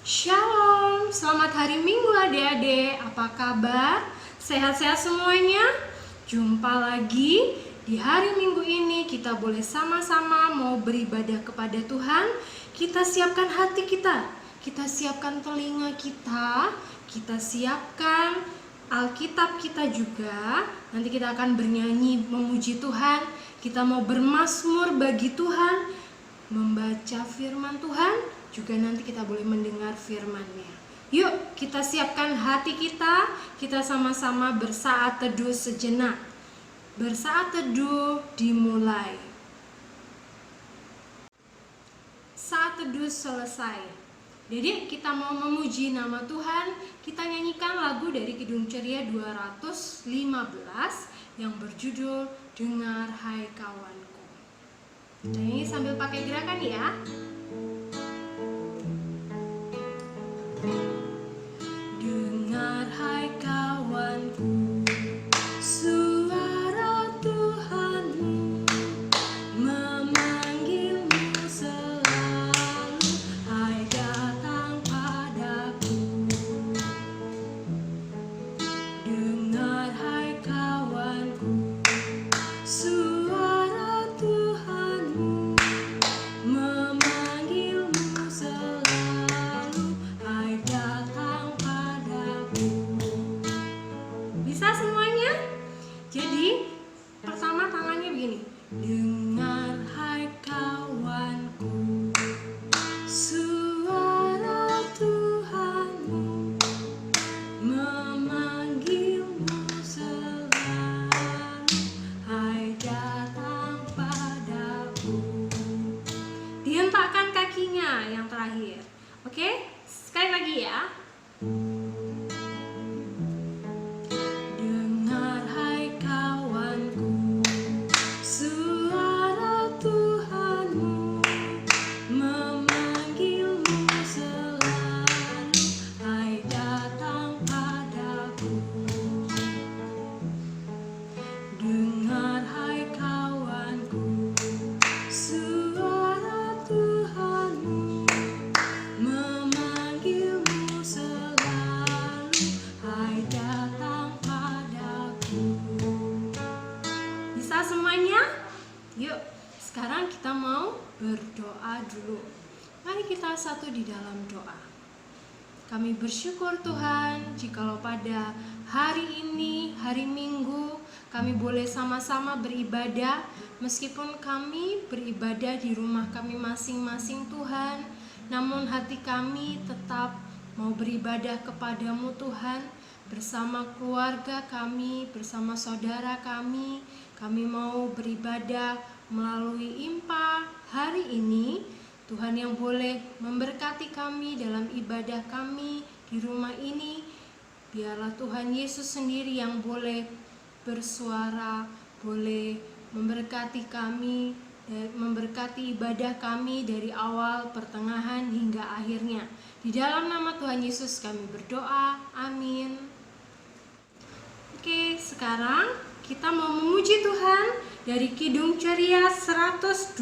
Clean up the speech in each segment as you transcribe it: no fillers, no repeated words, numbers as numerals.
Shalom, selamat hari Minggu adik-adik. Apa kabar? Sehat-sehat semuanya? Jumpa lagi di hari Minggu ini. Kita boleh sama-sama mau beribadah kepada Tuhan. Kita siapkan hati kita siapkan telinga kita siapkan Alkitab kita juga. Nanti kita akan bernyanyi memuji Tuhan. Kita mau bermazmur bagi Tuhan, membaca firman Tuhan, juga nanti kita boleh mendengar firman-Nya. Yuk kita siapkan hati kita sama-sama bersaat teduh sejenak. Bersaat teduh dimulai. Saat teduh selesai. Jadi kita mau memuji nama Tuhan, kita nyanyikan lagu dari Kidung Ceria 215 yang berjudul Dengar Hai Kawanku. Kita nyanyi sambil pakai gerakan ya. Dengar hai kawanku, suara Tuhanmu memanggilmu selalu, hai datang padaku. Dengar hai kawanku, suara Tuhanmu memanggilmu selalu, hai datang padaku. Bisa semuanya? Jadi pertama tangannya begini. Dengar hai kawanku, suara Tuhanmu memanggilmu selalu, hai datang padaku. Dihentakkan kakinya yang terakhir. Oke? Sekali lagi ya. Dengar hai kawanku, suara Tuhanmu memanggilmu selalu, hai datang padaku. Dengar hai kawanku, suara Tuhanmu memanggilmu selalu, hai datang padaku. Bisa semuanya? Yuk, sekarang kita mau berdoa dulu. Mari kita satu di dalam doa. Kami bersyukur Tuhan, jikalau pada hari ini, hari Minggu, kami boleh sama-sama beribadah. Meskipun kami beribadah di rumah kami masing-masing Tuhan, namun hati kami tetap mau beribadah kepadamu Tuhan. Bersama keluarga kami, bersama saudara kami mau beribadah melalui IMPA hari ini. Tuhan yang boleh memberkati kami dalam ibadah kami di rumah ini. Biarlah Tuhan Yesus sendiri yang boleh bersuara, boleh memberkati kami, memberkati ibadah kami dari awal, pertengahan, hingga akhirnya. Di dalam nama Tuhan Yesus kami berdoa, amin. Oke, sekarang kita mau memuji Tuhan dari Kidung Ceria 127,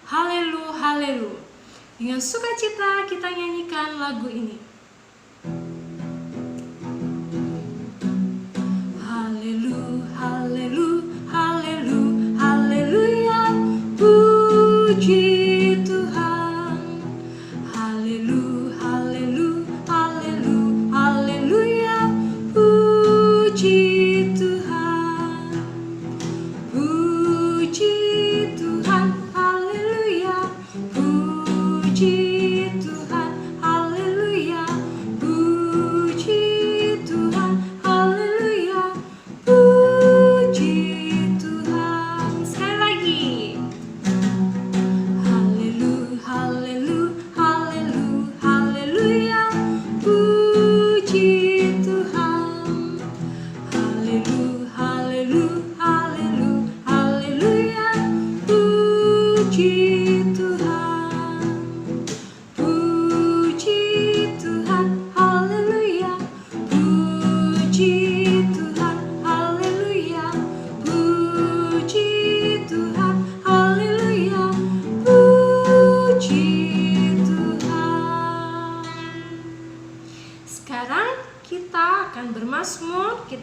Haleluya, Haleluya. Dengan sukacita kita nyanyikan lagu ini. Haleluya, Haleluya, Haleluya, Haleluya, puji Tuhan. Haleluya, Haleluya, Haleluya, Haleluya, puji Tuhan. Puji Tuhan, haleluya. Puji Tuhan, haleluya.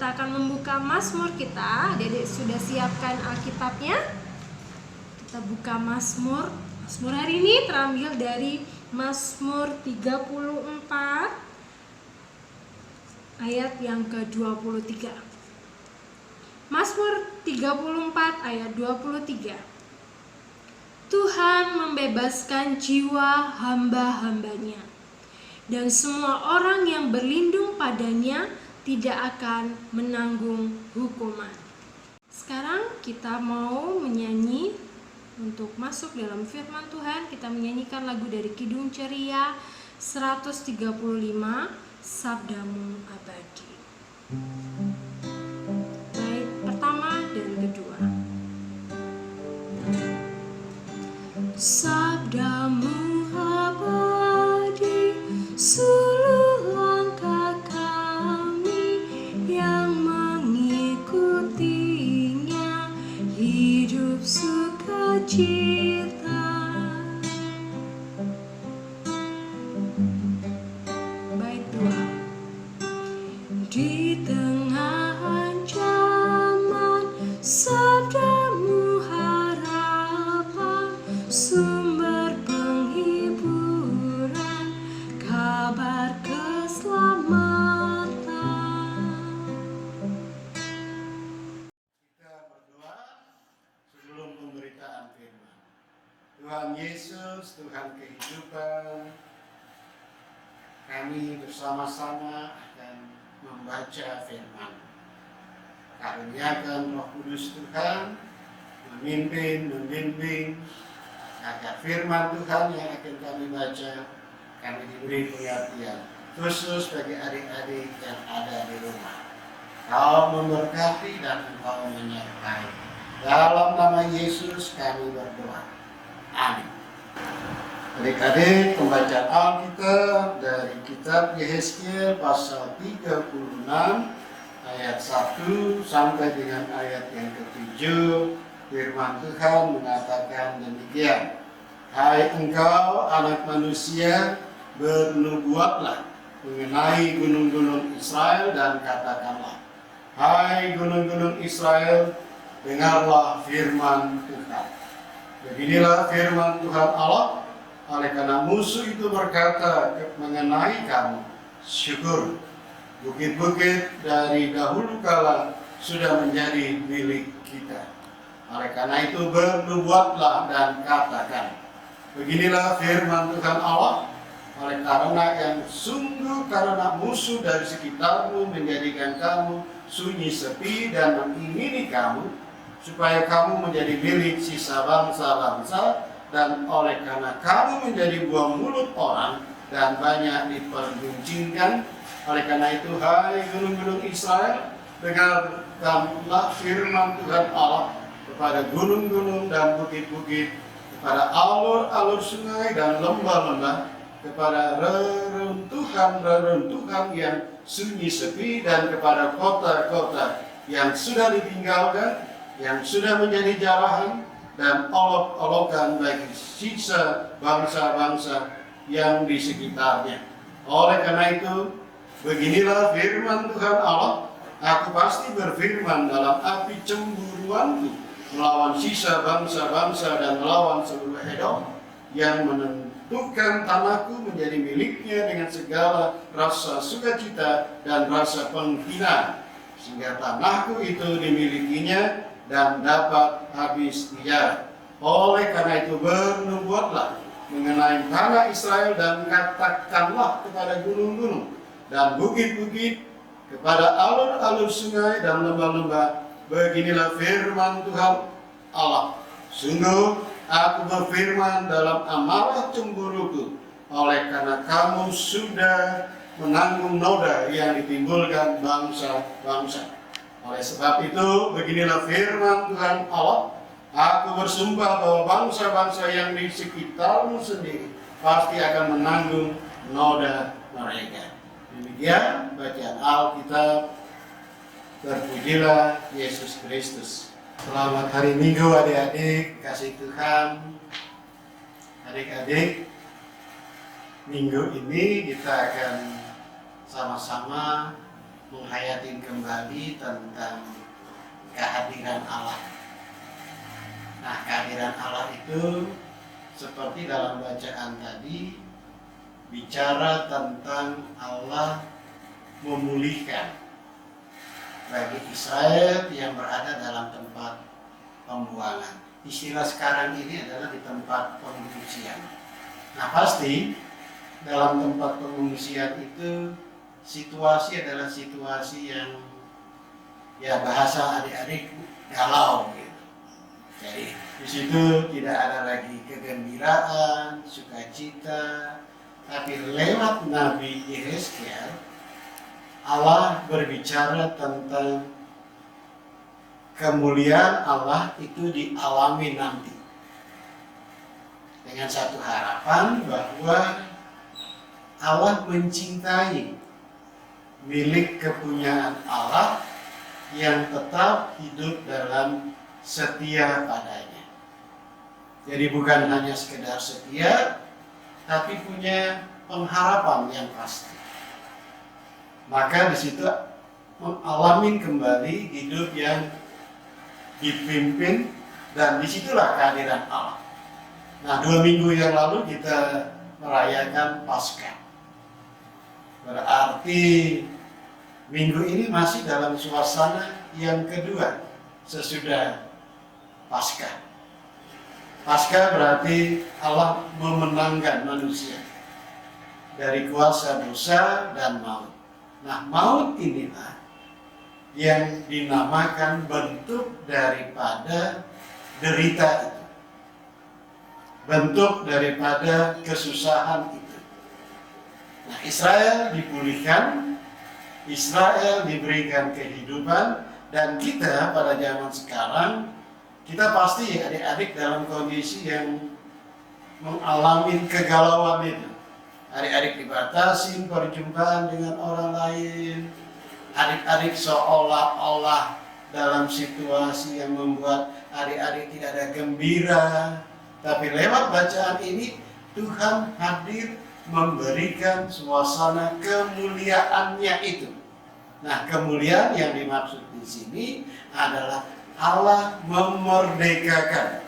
kita akan membuka Mazmur kita. Adik-adik sudah siapkan Alkitabnya? Kita buka Mazmur. Mazmur hari ini terambil dari Mazmur 34 ayat yang ke-23. Mazmur 34 ayat 23. Tuhan membebaskan jiwa hamba-hambanya, dan semua orang yang berlindung padanya tidak akan menanggung hukuman. Sekarang kita mau menyanyi untuk masuk dalam firman Tuhan. Kita menyanyikan lagu dari Kidung Ceria 135, Sabdamu Abadi. Bait pertama dan kedua. Sabdamu abadi, suluh langkah kami yang mengikutinya, hidup sukacita. Bait dua. Di tengah ancaman, sabdamu harapan, sumber penghiburan, kabar keselamatan. Kita berdoa sebelum pemberitaan firman. Tuhan Yesus, Tuhan kehidupan, kami bersama-sama akan membaca firman. Karuniakan Roh Kudus Tuhan memimpin, membimbing, agar firman Tuhan yang akan kami baca, kami diberi pengertian, khusus bagi adik-adik yang ada di rumah. Kau memberkati dan Engkau menyertai. Dalam nama Yesus kami berdoa. Amin. Adik-adik, pembacaan Alkitab dari kitab Yehezkiel pasal 36 ayat 1 sampai dengan ayat yang ke-7. Firman Tuhan mengatakan demikian. Hai engkau anak manusia, bernubuatlah mengenai gunung-gunung Israel dan katakanlah, hai gunung-gunung Israel, dengarlah firman Tuhan. Beginilah firman Tuhan Allah, oleh karena musuh itu berkata mengenai kamu, syukur, bukit-bukit dari dahulu kala sudah menjadi milik kita. Oleh karena itu bernubuatlah dan katakan, beginilah firman Tuhan Allah, oleh karena yang sungguh karena musuh dari sekitarmu menjadikan kamu sunyi sepi dan mengingini kamu, supaya kamu menjadi milik sisa bangsa-bangsa, dan oleh karena kamu menjadi buah mulut orang dan banyak diperguncingkan. Oleh karena itu, hai gunung-gunung Israel, dengarkanlah firman Tuhan Allah kepada gunung-gunung dan bukit-bukit, kepada alur-alur sungai dan lembah-lembah, kepada reruntuhan-reruntuhan yang sunyi sepi, dan kepada kota-kota yang sudah ditinggalkan, yang sudah menjadi jarahan dan olok-olokan bagi sisa bangsa-bangsa yang di sekitarnya. Oleh karena itu, beginilah firman Tuhan Allah, aku pasti berfirman dalam api cemburuanku melawan sisa bangsa-bangsa dan melawan seluruh Edom, yang menentukan tanahku menjadi miliknya dengan segala rasa sukacita dan rasa penghinaan, sehingga tanahku itu dimilikinya dan dapat habis dia. Oleh karena itu bernubuatlah mengenai tanah Israel dan katakanlah kepada gunung-gunung dan bukit-bukit, kepada alur-alur sungai dan lembah-lembah, beginilah firman Tuhan Allah, sungguh aku berfirman dalam amarah cemburuku, oleh karena kamu sudah menanggung noda yang ditimbulkan bangsa-bangsa. Oleh sebab itu, beginilah firman Tuhan Allah, aku bersumpah bahwa bangsa-bangsa yang di sekitarmu sendiri pasti akan menanggung noda mereka. Demikian bacaan Alkitab. Terpujilah Yesus Kristus. Selamat hari Minggu adik-adik, kasih Tuhan. Adik-adik, minggu ini kita akan sama-sama menghayati kembali tentang kehadiran Allah. Nah, kehadiran Allah itu seperti dalam bacaan tadi bicara tentang Allah memulihkan bagi Israel yang berada dalam tempat pembuangan. Istilah sekarang ini adalah di tempat pengungsian. Nah, pasti dalam tempat pengungsian itu situasi adalah situasi yang ya bahasa adik-adik galau gitu. Jadi di situ tidak ada lagi kegembiraan, sukacita, tapi lewat Nabi Yehezkiel Allah berbicara tentang kemuliaan Allah itu dialami nanti. Dengan satu harapan bahwa Allah mencintai milik kepunyaan Allah yang tetap hidup dalam setia padanya. Jadi bukan hanya sekedar setia, tapi punya pengharapan yang pasti. Maka di situ mengalami kembali hidup yang dipimpin, dan disitulah kehadiran Allah. Nah, 2 minggu yang lalu kita merayakan Paskah. Berarti minggu ini masih dalam suasana yang kedua sesudah Paskah. Paskah berarti Allah memenangkan manusia dari kuasa dosa dan maut. Nah, maut inilah yang dinamakan bentuk daripada derita itu. Bentuk daripada kesusahan itu. Nah, Israel dipulihkan, Israel diberikan kehidupan, dan kita pada zaman sekarang, kita pasti adik-adik dalam kondisi yang mengalami kegalauan itu. Adik-adik dibatasi perjumpaan dengan orang lain. Adik-adik seolah-olah dalam situasi yang membuat adik-adik tidak ada gembira. Tapi lewat bacaan ini, Tuhan hadir memberikan suasana kemuliaannya itu. Nah, kemuliaan yang dimaksud di sini adalah Allah memerdekakan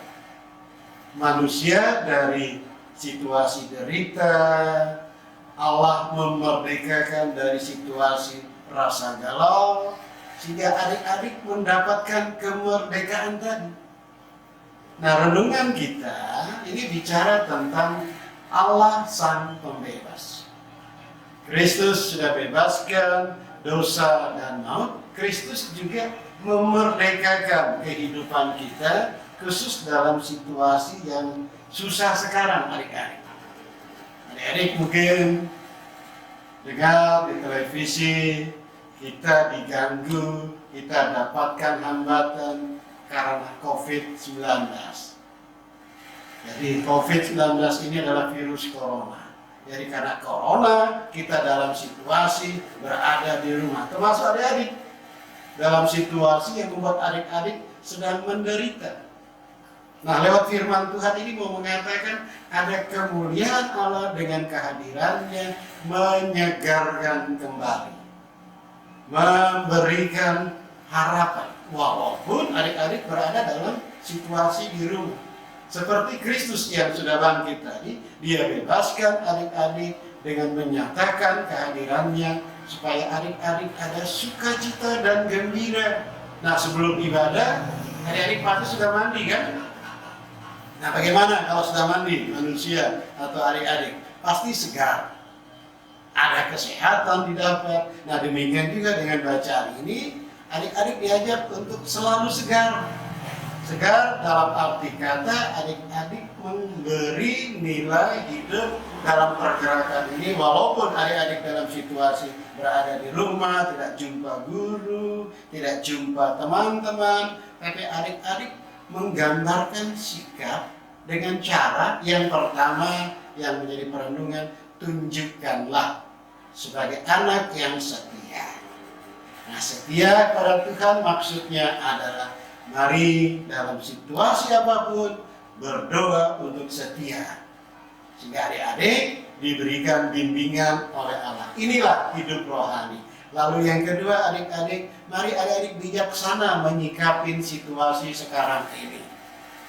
manusia dari situasi derita. Allah memerdekakan dari situasi rasa galau, sehingga adik-adik mendapatkan kemerdekaan tadi. Nah, renungan kita ini bicara tentang Allah Sang Pembebas. Kristus sudah bebaskan dosa dan maut. Kristus juga memerdekakan kehidupan kita, khusus dalam situasi yang susah sekarang, adik-adik. Adik-adik mungkin dengar di televisi, kita diganggu, kita dapatkan hambatan karena COVID-19. Jadi COVID-19 ini adalah virus corona. Jadi karena corona, kita dalam situasi berada di rumah, termasuk adik-adik, dalam situasi yang membuat adik-adik sedang menderita. Nah, lewat firman Tuhan ini mau mengatakan ada kemuliaan Allah dengan kehadirannya menyegarkan kembali, memberikan harapan walaupun adik-adik berada dalam situasi di rumah. Seperti Kristus yang sudah bangkit tadi, Dia bebaskan adik-adik dengan menyatakan kehadirannya supaya adik-adik ada sukacita dan gembira. Nah, sebelum ibadah, adik-adik pasti sudah mandi kan? Nah, bagaimana kalau sudah mandi manusia atau adik-adik? Pasti segar. Ada kesehatan didapat. Nah, demikian juga dengan bacaan ini, adik-adik diajak untuk selalu segar. Segar dalam arti kata adik-adik memberi nilai hidup dalam pergerakan ini, walaupun adik-adik dalam situasi berada di rumah, tidak jumpa guru, tidak jumpa teman-teman, tapi adik-adik menggambarkan sikap dengan cara yang pertama yang menjadi perenungan, tunjukkanlah sebagai anak yang setia. Nah, setia pada Tuhan maksudnya adalah mari dalam situasi apapun berdoa untuk setia, sehingga adik-adik diberikan bimbingan oleh Allah. Inilah hidup rohani. Lalu yang kedua, adik-adik, mari adik-adik bijaksana menyikapin situasi sekarang ini.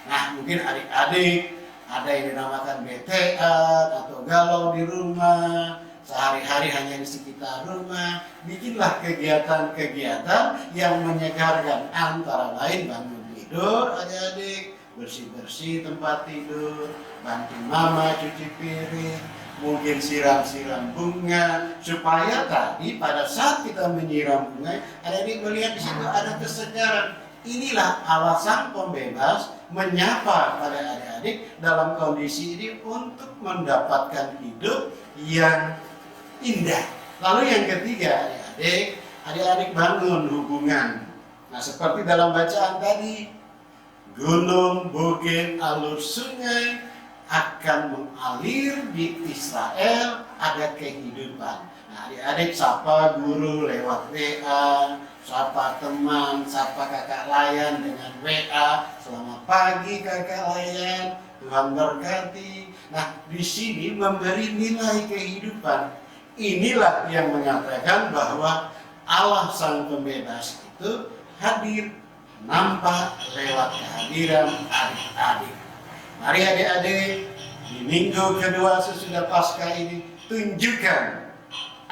Nah, mungkin adik-adik ada yang dinamakan BT-an atau galau di rumah, sehari-hari hanya di sekitar rumah. Bikinlah kegiatan-kegiatan yang menyegarkan, antara lain bangun tidur adik-adik, bersih-bersih tempat tidur, bantu mama cuci piring, mungkin siram-siram bunga, supaya tadi pada saat kita menyiram bunga, adik-adik melihat di situ ada kesegaran. Inilah alasan pembebas menyapa pada adik-adik dalam kondisi ini untuk mendapatkan hidup yang indah. Lalu yang ketiga, adik-adik bangun hubungan. Nah, seperti dalam bacaan tadi, gunung, bukit, alur sungai akan mengalir di Israel, ada kehidupan. Nah, adik-adik sapa guru lewat WA, sapa teman, sapa kakak layan dengan WA, selamat pagi kakak layan, Tuhan berkati. Nah, di sini memberi nilai kehidupan. Inilah yang mengatakan bahwa Allah Sang Pembebas itu hadir, nampak lewat kehadiran adik-adik. Mari adik-adik, di minggu kedua sesudah Paskah ini, tunjukkan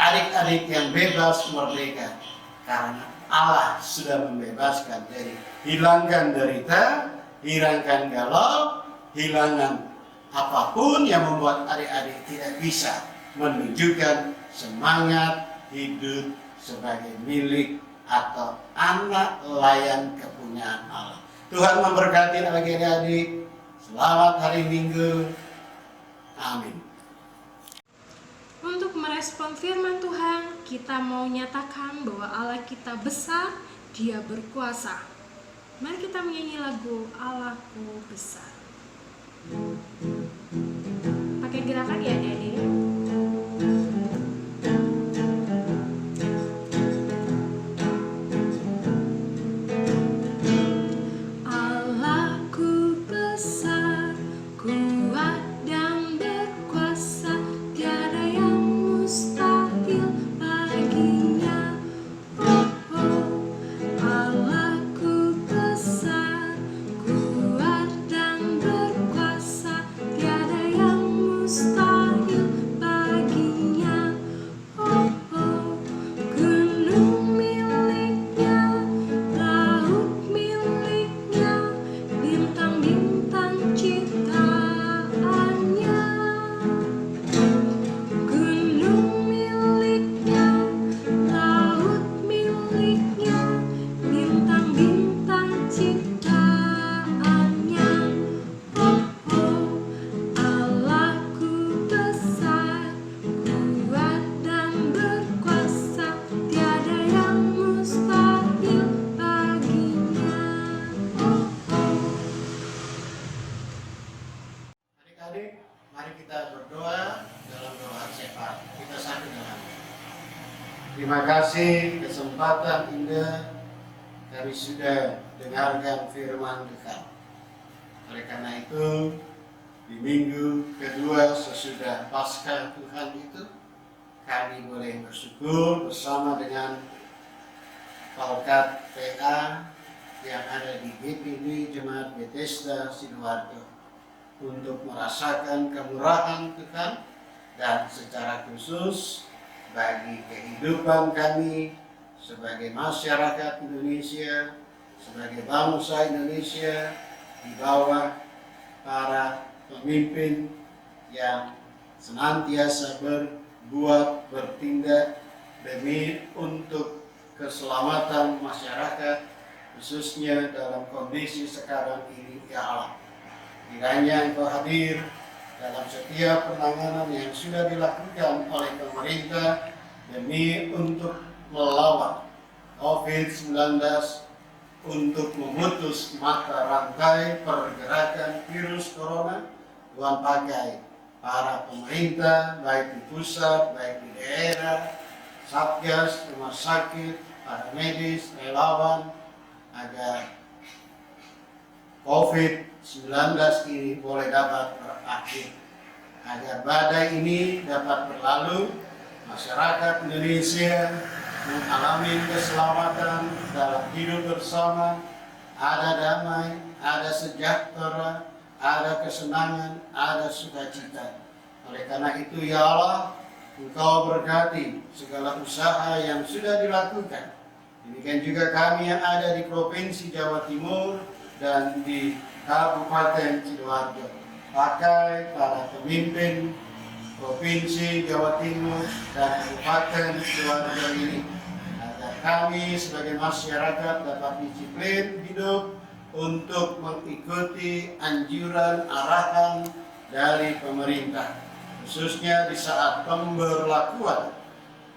adik-adik yang bebas merdeka. Karena Allah sudah membebaskan, dari hilangkan derita, hilangkan galau, hilangkan apapun yang membuat adik-adik tidak bisa menunjukkan semangat hidup sebagai milik atau anak layan kepunyaan Allah. Tuhan memberkati adik-adik. Selamat hari Minggu. Amin. Untuk merespon firman Tuhan, kita mau nyatakan bahwa Allah kita besar, Dia berkuasa. Mari kita menyanyi lagu Allahku Besar. Pakai gerakan ya adik-adik. Terima kasih kesempatan indah kami sudah dengarkan firman Tuhan. Oleh karena itu, di minggu kedua sesudah Paskah Tuhan itu, kami boleh bersyukur bersama dengan Palkat PA yang ada di GPD Jemaat Bethesda Sidoarjo untuk merasakan kemurahan Tuhan, dan secara khusus bagi kehidupan kami sebagai masyarakat Indonesia, sebagai bangsa Indonesia di bawah para pemimpin yang senantiasa bertindak demi untuk keselamatan masyarakat, khususnya dalam kondisi sekarang ini. Ya Allah, kiranya Engkau hadir dalam setiap penanganan yang sudah dilakukan oleh pemerintah demi untuk melawan COVID-19, untuk memutus mata rantai pergerakan virus corona. Tuhan pakai para pemerintah, baik di pusat, baik di daerah, satgas, rumah sakit, para medis, relawan, agar COVID-19 ini boleh dapat berakhir, agar badai ini dapat berlalu, masyarakat Indonesia mengalami keselamatan dalam hidup bersama, ada damai, ada sejahtera, ada kesenangan, ada sukacita. Oleh karena itu ya Allah, Engkau berkati segala usaha yang sudah dilakukan. Demikian juga kami yang ada di Provinsi Jawa Timur dan di Kabupaten Sidoarjo. Pakai para pemimpin Provinsi Jawa Timur dan Kabupaten Sidoarjo ini, agar kami sebagai masyarakat dapat disiplin hidup untuk mengikuti anjuran arahan dari pemerintah, khususnya di saat pemberlakuan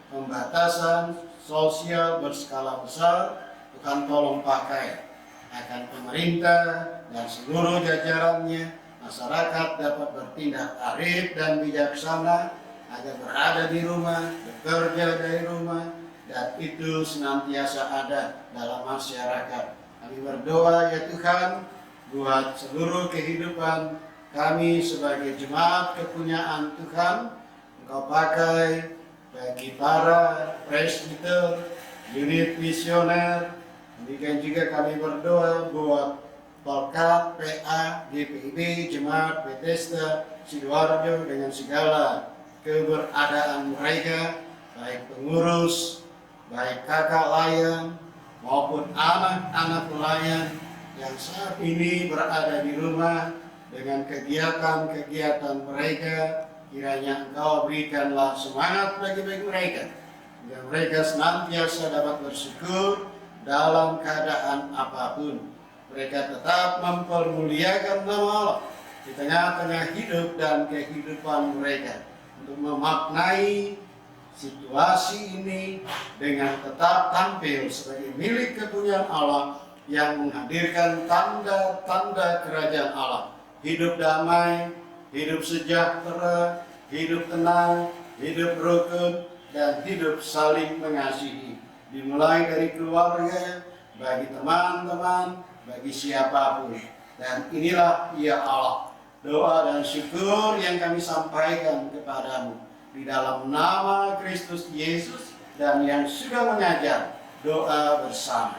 pembatasan sosial berskala besar. Tuhan tolong pakai akan pemerintah dan seluruh jajarannya, masyarakat dapat bertindak arif dan bijaksana agar berada di rumah, bekerja dari rumah, dan itu senantiasa ada dalam masyarakat. Kami berdoa ya Tuhan, buat seluruh kehidupan kami sebagai jemaat kepunyaan Tuhan. Engkau pakai bagi para presbiter, unit misioner. Demikian juga kami berdoa buat Polkat, PA, GPIB, Jemaat Bethesda Sidoarjo dengan segala keberadaan mereka, baik pengurus, baik kakak layan, maupun anak-anak pelayan yang saat ini berada di rumah dengan kegiatan-kegiatan mereka. Kiranya Engkau berikanlah semangat bagi mereka, agar mereka senantiasa dapat bersyukur dalam keadaan apapun. Mereka tetap mempermuliakan nama Allah di tengah-tengah hidup dan kehidupan mereka, untuk memaknai situasi ini dengan tetap tampil sebagai milik kepunyaan Allah yang menghadirkan tanda-tanda kerajaan Allah. Hidup damai, hidup sejahtera, hidup tenang, hidup rukun, dan hidup saling mengasihi. Dimulai dari keluarga, bagi teman-teman, bagi siapapun. Dan inilah ya Allah, doa dan syukur yang kami sampaikan kepadamu di dalam nama Kristus Yesus, dan yang sudah mengajar doa bersama.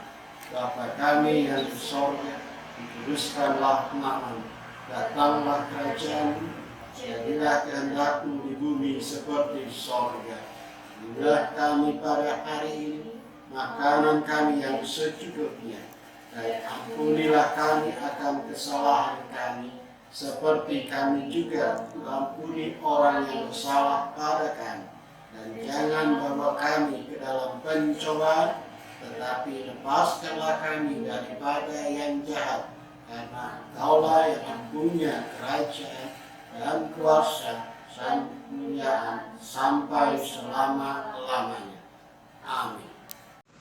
Bapa kami yang di sorga, dikuduskanlah namamu, datanglah kerajaan-Mu, jadilah kehendak-Mu di bumi seperti di sorga. Berilah kami pada hari ini makanan kami yang secukupnya, dan ampunilah kami akan kesalahan kami, seperti kami juga mengampuni orang yang bersalah pada kami. Dan jangan bawa kami ke dalam pencobaan, tetapi lepaskanlah kami daripada yang jahat, karena Engkaulah yang punya kerajaan dan kuasa dan kemuliaan sampai selama-lamanya. Amin.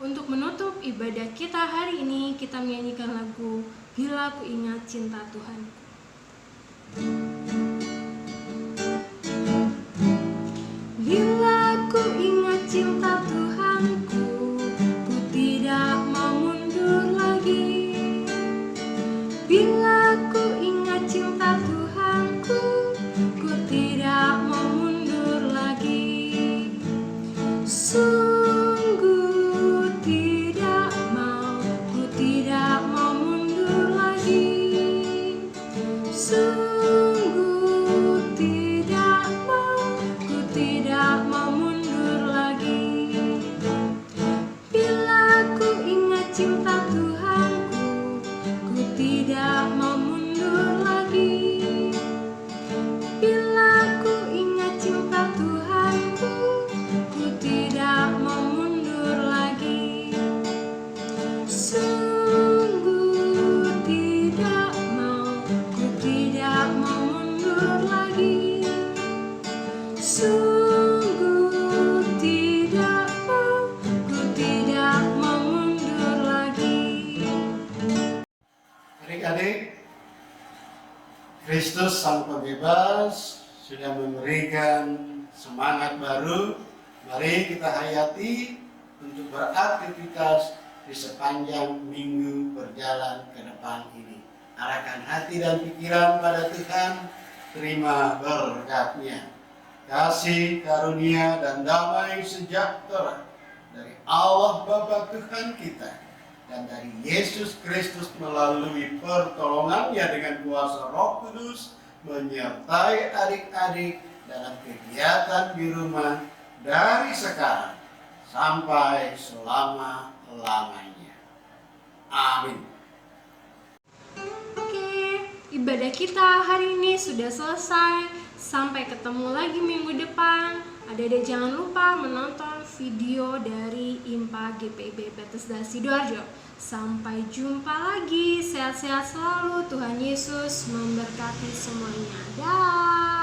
Untuk menutup ibadah kita hari ini, kita menyanyikan lagu Bila Ku Ingat Cinta Tuhanku. Bila ku ingat cinta Tuhanku, ku tidak mau mundur lagi. Bila ku ingat cinta Tuhanku, ku tidak mau mundur lagi. Sungguh tidak mau, ku tidak mau mundur lagi. Sungguh tidak mau, ku tidak mau mundur lagi. Bila ku ingat cinta Tuhanku, ku tidak mau mundur lagi. Bila ku ingat cinta Tuhanku, ku tidak mau mundur lagi. Sungguh tidak mau, ku tidak mau mundur lagi. Sungguh tidak mau, ku tidak mau mundur lagi. Adik-adik, Kristus Sang Pembebas sudah memberikan semangat baru. Mari kita hayati untuk beraktivitas di sepanjang minggu berjalan ke depan ini. Arahkan hati dan pikiran pada Tuhan, terima berkat-Nya. Kasih, karunia, dan damai sejahtera dari Allah Bapa Tuhan kita, dan dari Yesus Kristus melalui pertolongannya dengan kuasa Roh Kudus menyertai adik-adik dalam kegiatan di rumah dari sekarang sampai selama-lamanya. Amin. Oke, ibadah kita hari ini sudah selesai. Sampai ketemu lagi minggu depan. Adik-adik jangan lupa menonton video dari IMPA GPIB Bethesda Sidoarjo. Sampai jumpa lagi. Sehat-sehat selalu. Tuhan Yesus memberkati semuanya. Dah.